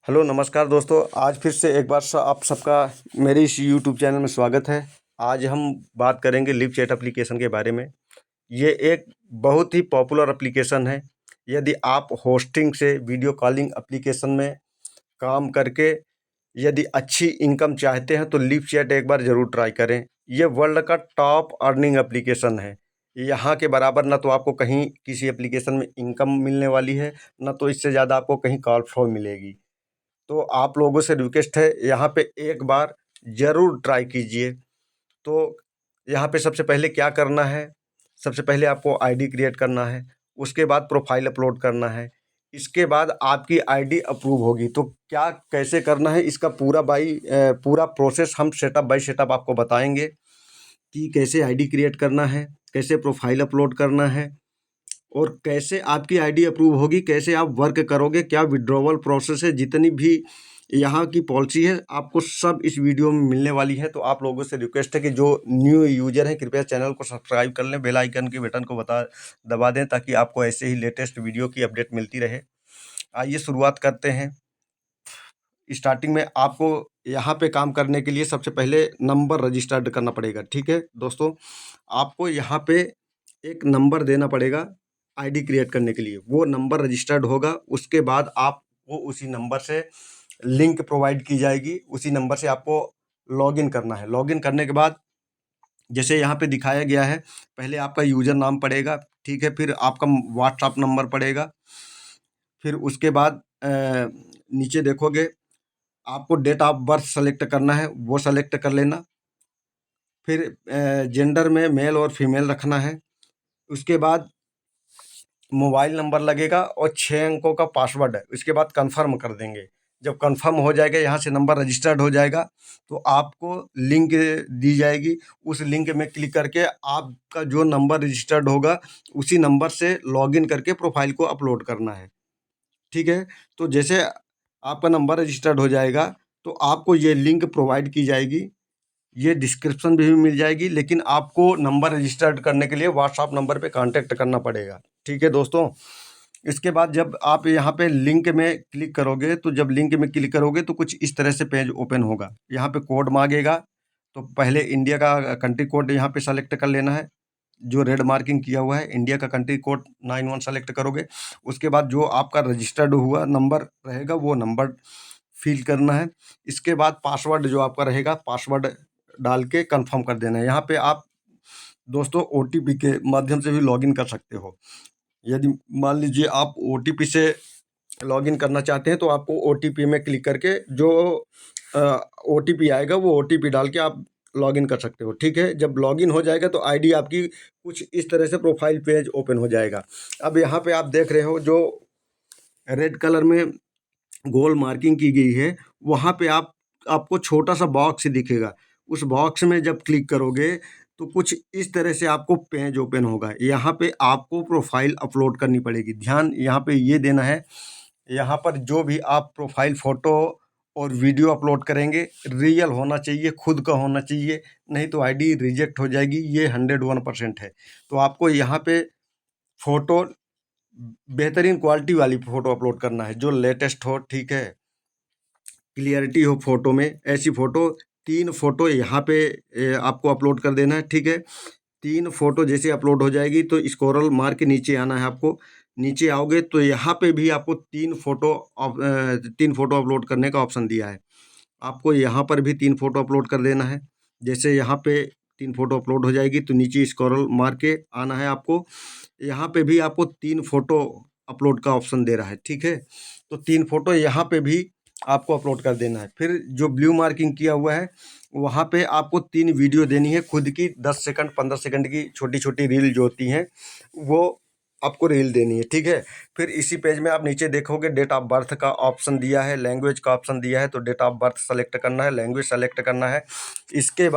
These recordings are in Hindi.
हेलो नमस्कार दोस्तों। आज फिर से एक बार आप सबका मेरे इस यूट्यूब चैनल में स्वागत है। आज हम बात करेंगे लिव चैट एप्लीकेशन के बारे में। ये एक बहुत ही पॉपुलर एप्लीकेशन है। यदि आप होस्टिंग से वीडियो कॉलिंग एप्लीकेशन में काम करके यदि अच्छी इनकम चाहते हैं तो लिव चैट एक बार ज़रूर ट्राई करें। ये वर्ल्ड का टॉप अर्निंग एप्लीकेशन है। यहाँ के बराबर ना तो आपको कहीं किसी एप्लीकेशन में इनकम मिलने वाली है, ना तो इससे ज़्यादा आपको कहीं कॉल फ्लो मिलेगी। तो आप लोगों से रिक्वेस्ट है, यहाँ पे एक बार ज़रूर ट्राई कीजिए। तो यहाँ पे सबसे पहले क्या करना है, सबसे पहले आपको आईडी क्रिएट करना है, उसके बाद प्रोफाइल अपलोड करना है, इसके बाद आपकी आईडी अप्रूव होगी। तो क्या कैसे करना है इसका पूरा प्रोसेस हम सेटअप बाय सेटअप आपको बताएंगे कि कैसे आईडी क्रिएट करना है, कैसे प्रोफाइल अपलोड करना है और कैसे आपकी आईडी अप्रूव होगी, कैसे आप वर्क करोगे, क्या विड्रॉवल प्रोसेस है, जितनी भी यहाँ की पॉलिसी है आपको सब इस वीडियो में मिलने वाली है। तो आप लोगों से रिक्वेस्ट है कि जो न्यू यूजर हैं कृपया चैनल को सब्सक्राइब कर लें, बेल आइकन के बटन को दबा दें ताकि आपको ऐसे ही लेटेस्ट वीडियो की अपडेट मिलती रहे। आइए शुरुआत करते हैं। स्टार्टिंग में आपको यहाँ पे काम करने के लिए सबसे पहले नंबर रजिस्टर्ड करना पड़ेगा। ठीक है दोस्तों, आपको यहाँ पे एक नंबर देना पड़ेगा आईडी क्रिएट करने के लिए। वो नंबर रजिस्टर्ड होगा, उसके बाद आपको उसी नंबर से लिंक प्रोवाइड की जाएगी, उसी नंबर से आपको लॉगिन करना है। लॉगिन करने के बाद जैसे यहाँ पे दिखाया गया है, पहले आपका यूज़र नाम पड़ेगा, ठीक है, फिर आपका व्हाट्सअप नंबर पड़ेगा, फिर उसके बाद नीचे देखोगे आपको डेट ऑफ बर्थ सेलेक्ट करना है, वो सेलेक्ट कर लेना। फिर जेंडर में मेल और फीमेल रखना है। उसके बाद मोबाइल नंबर लगेगा और 6 अंकों का पासवर्ड है। उसके बाद कन्फर्म कर देंगे। जब कन्फर्म हो जाएगा, यहाँ से नंबर रजिस्टर्ड हो जाएगा, तो आपको लिंक दी जाएगी। उस लिंक में क्लिक करके आपका जो नंबर रजिस्टर्ड होगा उसी नंबर से लॉगिन करके प्रोफाइल को अपलोड करना है। ठीक है, तो जैसे आपका नंबर रजिस्टर्ड हो जाएगा तो आपको ये लिंक प्रोवाइड की जाएगी, ये डिस्क्रिप्शन में भी मिल जाएगी, लेकिन आपको नंबर रजिस्टर्ड करने के लिए व्हाट्सएप नंबर पे कांटेक्ट करना पड़ेगा। ठीक है दोस्तों, इसके बाद जब आप यहाँ पे लिंक में क्लिक करोगे, तो जब लिंक में क्लिक करोगे तो कुछ इस तरह से पेज ओपन होगा। यहाँ पे कोड मांगेगा, तो पहले इंडिया का कंट्री कोड यहाँ पे सेलेक्ट कर लेना है। जो रेड मार्किंग किया हुआ है, इंडिया का कंट्री कोड 91 सेलेक्ट करोगे। उसके बाद जो आपका रजिस्टर्ड हुआ नंबर रहेगा वो नंबर फिल करना है। इसके बाद पासवर्ड जो आपका रहेगा, पासवर्ड डाल के कंफर्म कर देना है। यहाँ पे आप दोस्तों ओटीपी के माध्यम से भी लॉगिन कर सकते हो। यदि मान लीजिए आप ओटीपी से लॉगिन करना चाहते हैं तो आपको ओटीपी में क्लिक करके जो ओटीपी आएगा वो ओटीपी डाल के आप लॉगिन कर सकते हो। ठीक है, जब लॉगिन हो जाएगा तो आईडी आपकी कुछ इस तरह से प्रोफाइल पेज ओपन हो जाएगा। अब यहाँ पे आप देख रहे हो जो रेड कलर में गोल मार्किंग की गई है, वहाँ पे आपको छोटा सा बॉक्स दिखेगा। उस बॉक्स में जब क्लिक करोगे तो कुछ इस तरह से आपको पेज ओपन होगा। यहाँ पे आपको प्रोफाइल अपलोड करनी पड़ेगी। ध्यान यहाँ पे ये देना है, यहाँ पर जो भी आप प्रोफाइल फ़ोटो और वीडियो अपलोड करेंगे रियल होना चाहिए, खुद का होना चाहिए, नहीं तो आईडी रिजेक्ट हो जाएगी। ये 101% है। तो आपको यहाँ पे फ़ोटो बेहतरीन क्वालिटी वाली फ़ोटो अपलोड करना है, जो लेटेस्ट हो, ठीक है, क्लियरिटी हो फ़ोटो में। ऐसी फ़ोटो 3 फ़ोटो यहाँ पे आपको अपलोड कर देना है। ठीक है, 3 फ़ोटो जैसे अपलोड हो जाएगी तो स्क्रॉल मार के नीचे आना है आपको। नीचे आओगे तो यहाँ पे भी आपको 3 फ़ोटो अपलोड करने का ऑप्शन दिया है। आपको यहाँ पर भी 3 फ़ोटो अपलोड कर देना है। जैसे यहाँ पे 3 फ़ोटो अपलोड हो जाएगी तो नीचे स्क्रॉल मार के आना है आपको। यहाँ पे भी आपको 3 फ़ोटो अपलोड का ऑप्शन दे रहा है। ठीक है, तो 3 फ़ोटो यहाँ पे भी आपको अपलोड कर देना है। फिर जो ब्लू मार्किंग किया हुआ है वहाँ पे आपको 3 वीडियो देनी है, खुद की 10 सेकंड 15 सेकंड की छोटी-छोटी रील जो होती हैं वो आपको रील देनी है। ठीक है, फिर इसी पेज में आप नीचे देखोगे डेट ऑफ बर्थ का ऑप्शन दिया है, लैंग्वेज का ऑप्शन दिया है, तो डेट ऑफ बर्थ सेलेक्ट करना है, लैंग्वेज सेलेक्ट करना है। इसके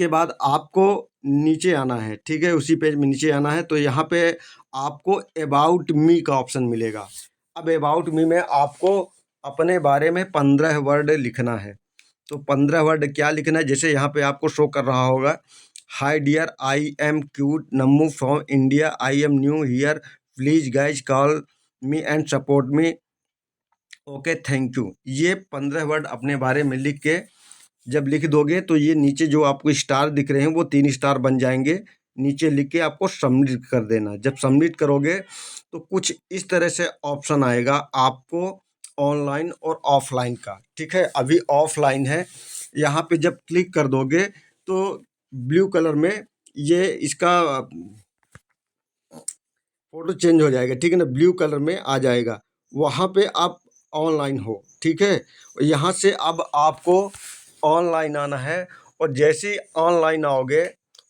बाद आपको नीचे आना है। ठीक है, उसी पेज में नीचे आना है तो यहाँ पे आपको अबाउट मी का ऑप्शन मिलेगा। अब अबाउट मी में आपको अपने बारे में 15 वर्ड लिखना है। तो 15 वर्ड क्या लिखना है, जैसे यहाँ पे आपको शो कर रहा होगा, hi dear, I am cute Nammu from India, I am new here, please guys call me and support me. Okay, thank you. ये 15 वर्ड अपने बारे में लिख के जब लिख दोगे तो ये नीचे जो आपको स्टार दिख रहे हैं वो 3 स्टार बन जाएंगे। नीचे लिख के आपको सबमिट कर देना। जब सबमिट करोगे तो कुछ इस तरह से ऑप्शन आएगा आपको, ऑनलाइन और ऑफलाइन का। ठीक है, अभी ऑफलाइन है। यहाँ पे जब क्लिक कर दोगे तो ब्लू कलर में ये इसका फोटो चेंज हो जाएगा। ठीक है ना, ब्लू कलर में आ जाएगा। वहाँ पे आप ऑनलाइन हो। ठीक है, यहाँ से अब आपको ऑनलाइन आना है। और जैसे ही ऑनलाइन आओगे,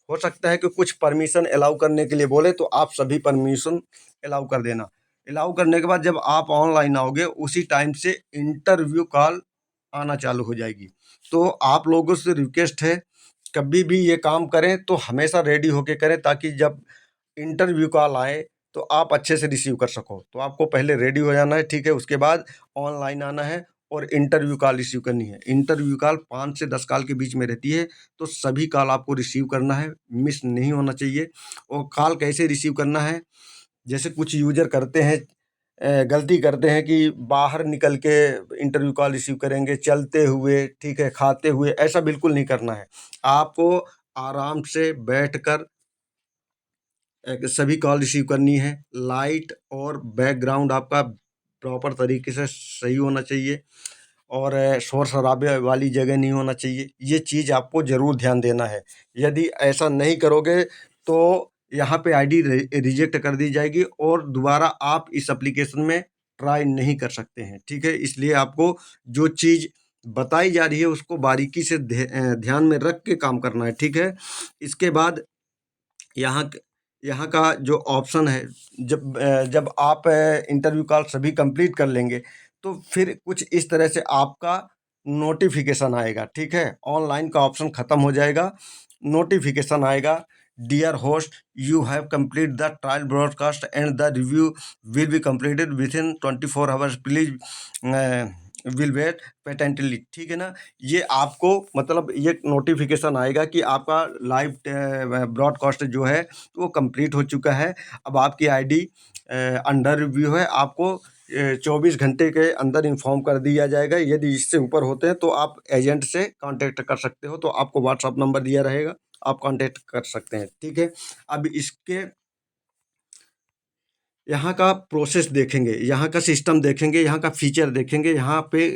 हो सकता है कि कुछ परमिशन अलाउ करने के लिए बोले, तो आप सभी परमिशन अलाउ कर देना। अलाउ करने के बाद जब आप ऑनलाइन आओगे उसी टाइम से इंटरव्यू कॉल आना चालू हो जाएगी। तो आप लोगों से रिक्वेस्ट है, कभी भी ये काम करें तो हमेशा रेडी होके करें, ताकि जब इंटरव्यू कॉल आए तो आप अच्छे से रिसीव कर सको। तो आपको पहले रेडी हो जाना है। ठीक है, उसके बाद ऑनलाइन आना है और इंटरव्यू कॉल रिसीव करनी है। इंटरव्यू कॉल 5 से 10 कॉल के बीच में रहती है, तो सभी कॉल आपको रिसीव करना है, मिस नहीं होना चाहिए। और कॉल कैसे रिसीव करना है, जैसे कुछ यूजर करते हैं, गलती करते हैं कि बाहर निकल के इंटरव्यू कॉल रिसीव करेंगे, चलते हुए, ठीक है, खाते हुए। ऐसा बिल्कुल नहीं करना है। आपको आराम से बैठकर सभी कॉल रिसीव करनी है। लाइट और बैकग्राउंड आपका प्रॉपर तरीके से सही होना चाहिए, और शोर शराबे वाली जगह नहीं होना चाहिए। ये चीज़ आपको ज़रूर ध्यान देना है। यदि ऐसा नहीं करोगे तो यहाँ पे आईडी रिजेक्ट कर दी जाएगी और दोबारा आप इस एप्लीकेशन में ट्राई नहीं कर सकते हैं। ठीक है, इसलिए आपको जो चीज़ बताई जा रही है उसको बारीकी से ध्यान में रख के काम करना है। ठीक है, इसके बाद यहाँ यहाँ का जो ऑप्शन है, जब आप इंटरव्यू कॉल सभी कंप्लीट कर लेंगे तो फिर कुछ इस तरह से आपका नोटिफिकेशन आएगा। ठीक है, ऑनलाइन का ऑप्शन ख़त्म हो जाएगा, नोटिफिकेशन आएगा। Dear host, you have complete the trial broadcast and the review will be completed within 24 hours, please will wait patiently. ठीक है ना, ये आपको मतलब ये नोटिफिकेशन आएगा कि आपका लाइव ब्रॉडकास्ट जो है वो कंप्लीट हो चुका है। अब आपकी आईडी अंडर रिव्यू है। आपको 24 घंटे के अंदर इन्फॉर्म कर दिया जाएगा। यदि इससे ऊपर होते हैं तो आप एजेंट से कांटेक्ट कर सकते हो। तो आपको व्हाट्सअप नंबर दिया रहेगा, आप कांटेक्ट कर सकते हैं। ठीक है, अब इसके यहाँ का प्रोसेस देखेंगे, यहाँ का सिस्टम देखेंगे, यहाँ का फीचर देखेंगे, यहाँ पे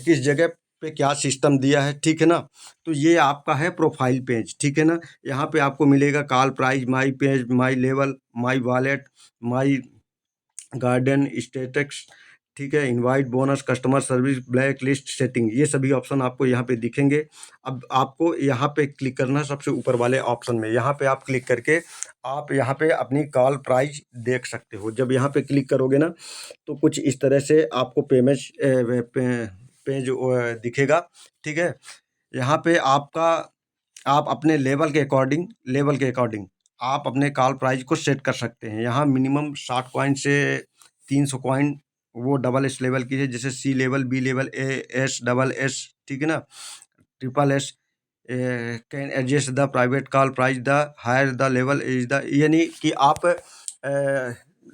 किस जगह पे क्या सिस्टम दिया है। ठीक है ना, तो ये आपका है प्रोफाइल पेज। ठीक है ना, यहाँ पे आपको मिलेगा call price, my page, my level, my wallet, my garden status. ठीक है, invite bonus, customer service, black list setting, ये सभी ऑप्शन आपको यहाँ पे दिखेंगे। अब आपको यहाँ पे क्लिक करना है सबसे ऊपर वाले ऑप्शन में। यहाँ पे आप क्लिक करके आप यहाँ पे अपनी कॉल प्राइस देख सकते हो। जब यहाँ पे क्लिक करोगे ना तो कुछ इस तरह से आपको पेज दिखेगा। ठीक है, यहाँ पे आप अपने लेवल के अकॉर्डिंग आप अपने कॉल प्राइस को सेट कर सकते हैं। यहाँ मिनिमम 60 कॉइन से 300 कॉइन वो डबल एस लेवल की है, जैसे C level, B level, A S, double S. ठीक है ना, triple S can adjust the private call price the higher the level is the, यानी कि आप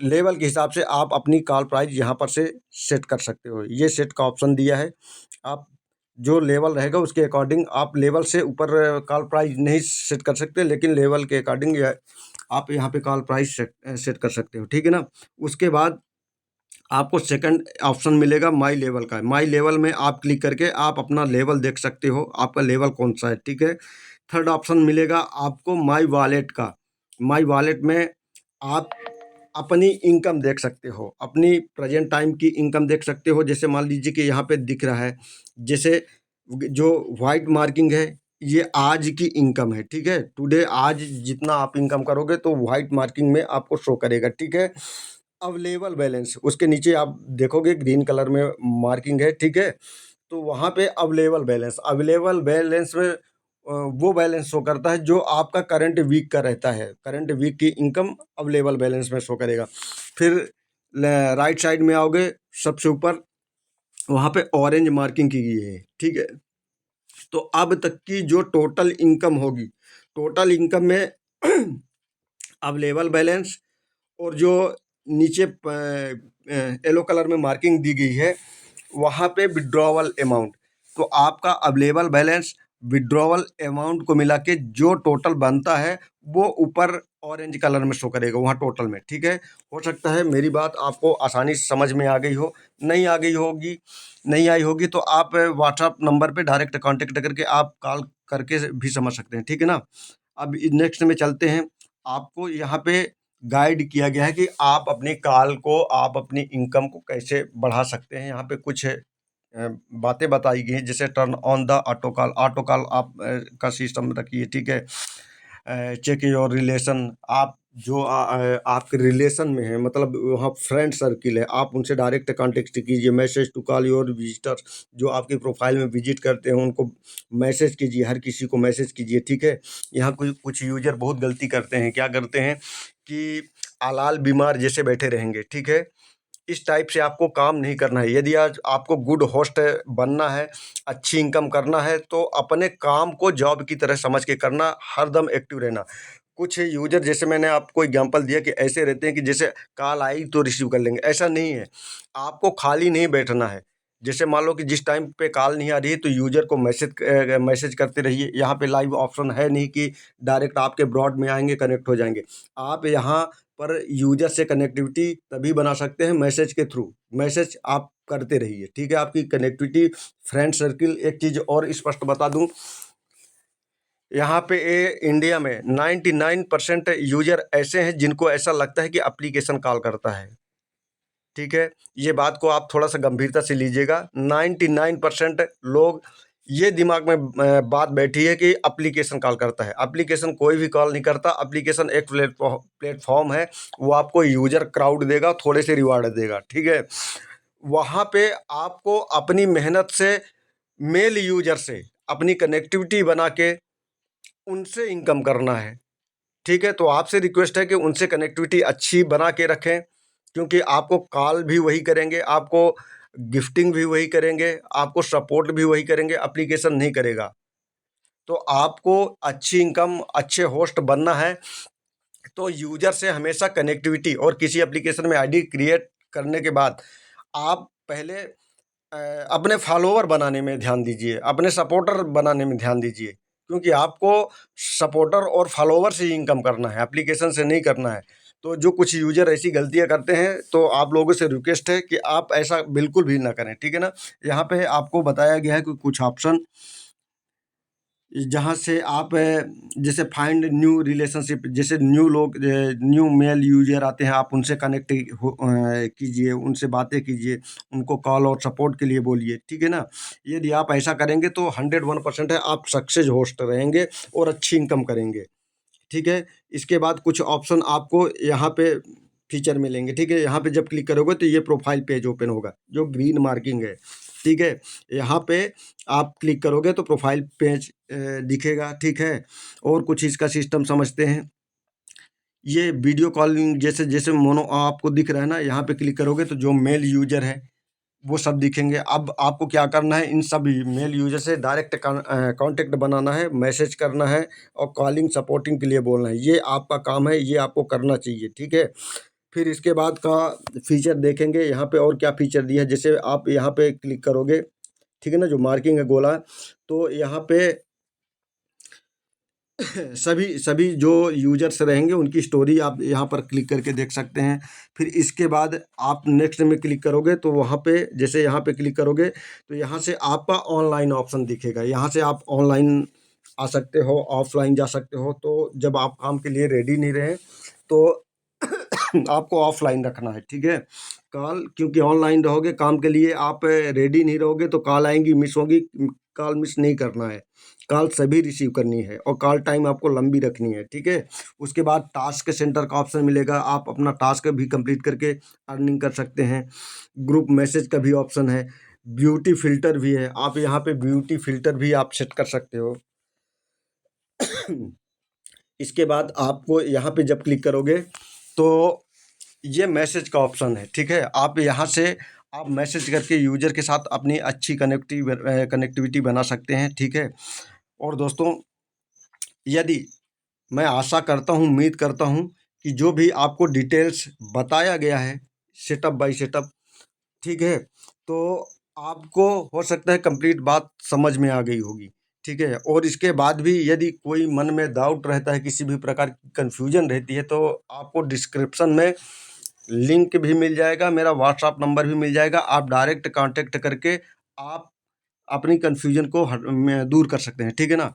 लेवल के हिसाब से आप अपनी कॉल प्राइस यहाँ पर से सेट कर सकते हो। ये सेट का ऑप्शन दिया है। आप जो लेवल रहेगा उसके अकॉर्डिंग आप लेवल से ऊपर कॉल प्राइस नहीं सेट कर सकते, लेकिन लेवल के अकॉर्डिंग आप यहाँ पे कॉल प्राइस सेट कर सकते हो। ठीक है ना, उसके बाद आपको सेकंड ऑप्शन मिलेगा माई लेवल का। माई लेवल में आप क्लिक करके आप अपना लेवल देख सकते हो, आपका लेवल कौन सा है। ठीक है, थर्ड ऑप्शन मिलेगा आपको माई वॉलेट का। माई वॉलेट में आप अपनी इनकम देख सकते हो, अपनी प्रेजेंट टाइम की इनकम देख सकते हो। जैसे मान लीजिए कि यहाँ पे दिख रहा है, जैसे जो वाइट मार्किंग है ये आज की इनकम है। ठीक है, टुडे, आज जितना आप इनकम करोगे तो वाइट मार्किंग में आपको शो करेगा। ठीक है, अवेलेबल बैलेंस उसके नीचे आप देखोगे ग्रीन कलर में मार्किंग है। ठीक है, तो वहाँ पे अवेलेबल बैलेंस में वो बैलेंस शो करता है जो आपका करंट वीक का रहता है। करंट वीक की इनकम अवेलेबल बैलेंस में शो करेगा। फिर राइट साइड में आओगे, सबसे ऊपर वहाँ पे ऑरेंज मार्किंग की गई है। ठीक है, तो अब तक की जो टोटल इनकम होगी, टोटल इनकम में अवेलेबल बैलेंस और जो नीचे येलो कलर में मार्किंग दी गई है वहाँ पे विड्रॉवल अमाउंट, तो आपका अवेलेबल बैलेंस विड्रॉवल अमाउंट को मिला के जो टोटल बनता है वो ऊपर ऑरेंज कलर में शो करेगा वहाँ टोटल में, ठीक है। हो सकता है मेरी बात आपको आसानी से समझ में आ गई हो, नहीं आ गई होगी, नहीं आई होगी तो आप व्हाट्सएप नंबर पे डायरेक्ट कांटेक्ट करके आप कॉल करके भी समझ सकते हैं, ठीक है ना। अब नेक्स्ट में चलते हैं। आपको यहाँ पे गाइड किया गया है कि आप अपनी कॉल को, आप अपनी इनकम को कैसे बढ़ा सकते हैं। यहाँ पे कुछ बातें बताई गई हैं, जैसे turn on the auto call, auto call आप का सिस्टम रखिए, ठीक है। चेक योर रिलेशन, आप जो आपके रिलेशन में है, मतलब वहाँ फ्रेंड सर्किल है, आप उनसे डायरेक्ट कांटेक्ट कीजिए। Message to call your visitor, जो आपकी प्रोफाइल में विजिट करते हैं उनको मैसेज कीजिए, हर किसी को मैसेज कीजिए, ठीक है। यहाँ कुछ यूजर बहुत गलती करते हैं, क्या करते हैं कि आलाल बीमार जैसे बैठे रहेंगे, ठीक है। इस टाइप से आपको काम नहीं करना है। यदि आज आपको गुड होस्ट बनना है, अच्छी इनकम करना है, तो अपने काम को जॉब की तरह समझ के करना, हरदम एक्टिव रहना। कुछ यूज़र, जैसे मैंने आपको एग्जांपल दिया, कि ऐसे रहते हैं कि जैसे कॉल आई तो रिसीव कर लेंगे, ऐसा नहीं है। आपको खाली नहीं बैठना है। जैसे मान लो कि जिस टाइम पे कॉल नहीं आ रही है तो यूज़र को मैसेज करते रहिए। यहाँ पे लाइव ऑप्शन है नहीं कि डायरेक्ट आपके ब्रॉड में आएँगे, कनेक्ट हो जाएँगे। आप यहाँ पर यूज़र से कनेक्टिविटी तभी बना सकते हैं मैसेज के थ्रू। मैसेज आप करते रहिए, ठीक है। आपकी कनेक्टिविटी, फ्रेंड सर्किल। एक चीज़ और स्पष्ट बता दूँ, यहाँ पे इंडिया में 99% यूज़र ऐसे हैं जिनको ऐसा लगता है कि एप्लीकेशन कॉल करता है, ठीक है। ये बात को आप थोड़ा-सा गंभीरता से लीजिएगा। 99% लोग, ये दिमाग में बात बैठी है कि एप्लीकेशन कॉल करता है। एप्लीकेशन कोई भी कॉल नहीं करता। एप्लीकेशन एक प्लेटफ़ॉर्म है, वो आपको यूज़र क्राउड देगा, थोड़े से रिवार्ड देगा, ठीक है। वहाँ पे आपको अपनी मेहनत से, मेल यूज़र से अपनी कनेक्टिविटी बना के उनसे इनकम करना है, ठीक है। तो आपसे रिक्वेस्ट है कि उनसे कनेक्टिविटी अच्छी बना के रखें, क्योंकि आपको कॉल भी वही करेंगे, आपको गिफ्टिंग भी वही करेंगे, आपको सपोर्ट भी वही करेंगे, एप्लीकेशन नहीं करेगा। तो आपको अच्छी इनकम, अच्छे होस्ट बनना है, तो यूज़र से हमेशा कनेक्टिविटी, और किसी एप्लीकेशन में आईडी क्रिएट करने के बाद आप पहले अपने फॉलोवर बनाने में ध्यान दीजिए, अपने सपोर्टर बनाने में ध्यान दीजिए, क्योंकि आपको सपोर्टर और फॉलोवर से ही इनकम करना है, एप्लीकेशन से नहीं करना है। तो जो कुछ यूज़र ऐसी गलतियाँ करते हैं, तो आप लोगों से रिक्वेस्ट है कि आप ऐसा बिल्कुल भी ना करें, ठीक है ना। यहाँ पे आपको बताया गया है कि कुछ ऑप्शन, जहाँ से आप जैसे फाइंड न्यू रिलेशनशिप, जैसे न्यू लोग, न्यू मेल यूज़र आते हैं, आप उनसे कनेक्ट कीजिए, उनसे बातें कीजिए, उनको कॉल और सपोर्ट के लिए बोलिए, ठीक है ना। यदि आप ऐसा करेंगे तो 101% है, आप सक्सेस होस्ट रहेंगे और अच्छी इनकम करेंगे, ठीक है। इसके बाद कुछ ऑप्शन आपको यहाँ पे फीचर मिलेंगे, ठीक है। यहाँ पे जब क्लिक करोगे तो ये प्रोफाइल पेज ओपन होगा, जो ग्रीन मार्किंग है, ठीक है। यहाँ पे आप क्लिक करोगे तो प्रोफाइल पेज दिखेगा, ठीक है। और कुछ इसका सिस्टम समझते हैं। ये वीडियो कॉलिंग, जैसे जैसे मोनो आपको दिख रहा है ना, यहाँ पे क्लिक करोगे तो जो मेल यूज़र है वो सब दिखेंगे। अब आपको क्या करना है, इन सब मेल यूज़र से डायरेक्ट कॉन्टैक्ट बनाना है, मैसेज करना है और कॉलिंग सपोर्टिंग के लिए बोलना है। ये आपका काम है, ये आपको करना चाहिए, ठीक है। फिर इसके बाद का फीचर देखेंगे, यहाँ पे और क्या फीचर दिया है। जैसे आप यहाँ पे क्लिक करोगे, ठीक है ना, जो मार्किंग है गोला, तो यहाँ पे सभी सभी जो यूज़र्स रहेंगे उनकी स्टोरी आप यहाँ पर क्लिक करके देख सकते हैं। फिर इसके बाद आप नेक्स्ट में क्लिक करोगे तो वहाँ पे, जैसे यहाँ पे क्लिक करोगे तो यहाँ से आपका ऑनलाइन ऑप्शन दिखेगा। यहाँ से आप ऑनलाइन आ सकते हो, ऑफलाइन जा सकते हो। तो जब आप काम के लिए रेडी नहीं रहे तो आपको ऑफलाइन रखना है, ठीक है। कॉल, क्योंकि ऑनलाइन रहोगे काम के लिए, आप रेडी नहीं रहोगे तो कॉल आएंगी, मिस होगी। कॉल मिस नहीं करना है, कॉल सभी रिसीव करनी है और कॉल टाइम आपको लंबी रखनी है, ठीक है। उसके बाद टास्क सेंटर का ऑप्शन मिलेगा, आप अपना टास्क भी कंप्लीट करके अर्निंग कर सकते हैं। ग्रुप मैसेज का भी ऑप्शन है, ब्यूटी फिल्टर भी है, आप यहाँ पे ब्यूटी फिल्टर भी आप सेट कर सकते हो। इसके बाद आपको यहाँ पे जब क्लिक करोगे तो ये मैसेज का ऑप्शन है, ठीक है। आप यहाँ से आप मैसेज करके यूज़र के साथ अपनी अच्छी कनेक्टिविटी बना सकते हैं, ठीक है। और दोस्तों, यदि, मैं आशा करता हूँ, उम्मीद करता हूँ कि जो भी आपको डिटेल्स बताया गया है सेटअप बाय सेटअप, ठीक है, तो आपको हो सकता है कंप्लीट बात समझ में आ गई होगी, ठीक है। और इसके बाद भी यदि कोई मन में डाउट रहता है, किसी भी प्रकार की कन्फ्यूजन रहती है, तो आपको डिस्क्रिप्शन में लिंक भी मिल जाएगा, मेरा व्हाट्सएप नंबर भी मिल जाएगा। आप डायरेक्ट कांटेक्ट करके आप अपनी कन्फ्यूजन को दूर कर सकते हैं, ठीक है ना।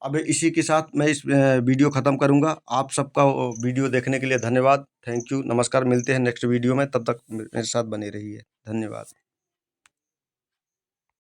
अब इसी के साथ मैं इस वीडियो ख़त्म करूँगा। आप सबका वीडियो देखने के लिए धन्यवाद। थैंक यू, नमस्कार। मिलते हैं नेक्स्ट वीडियो में, तब तक मेरे साथ बने रहिए। धन्यवाद।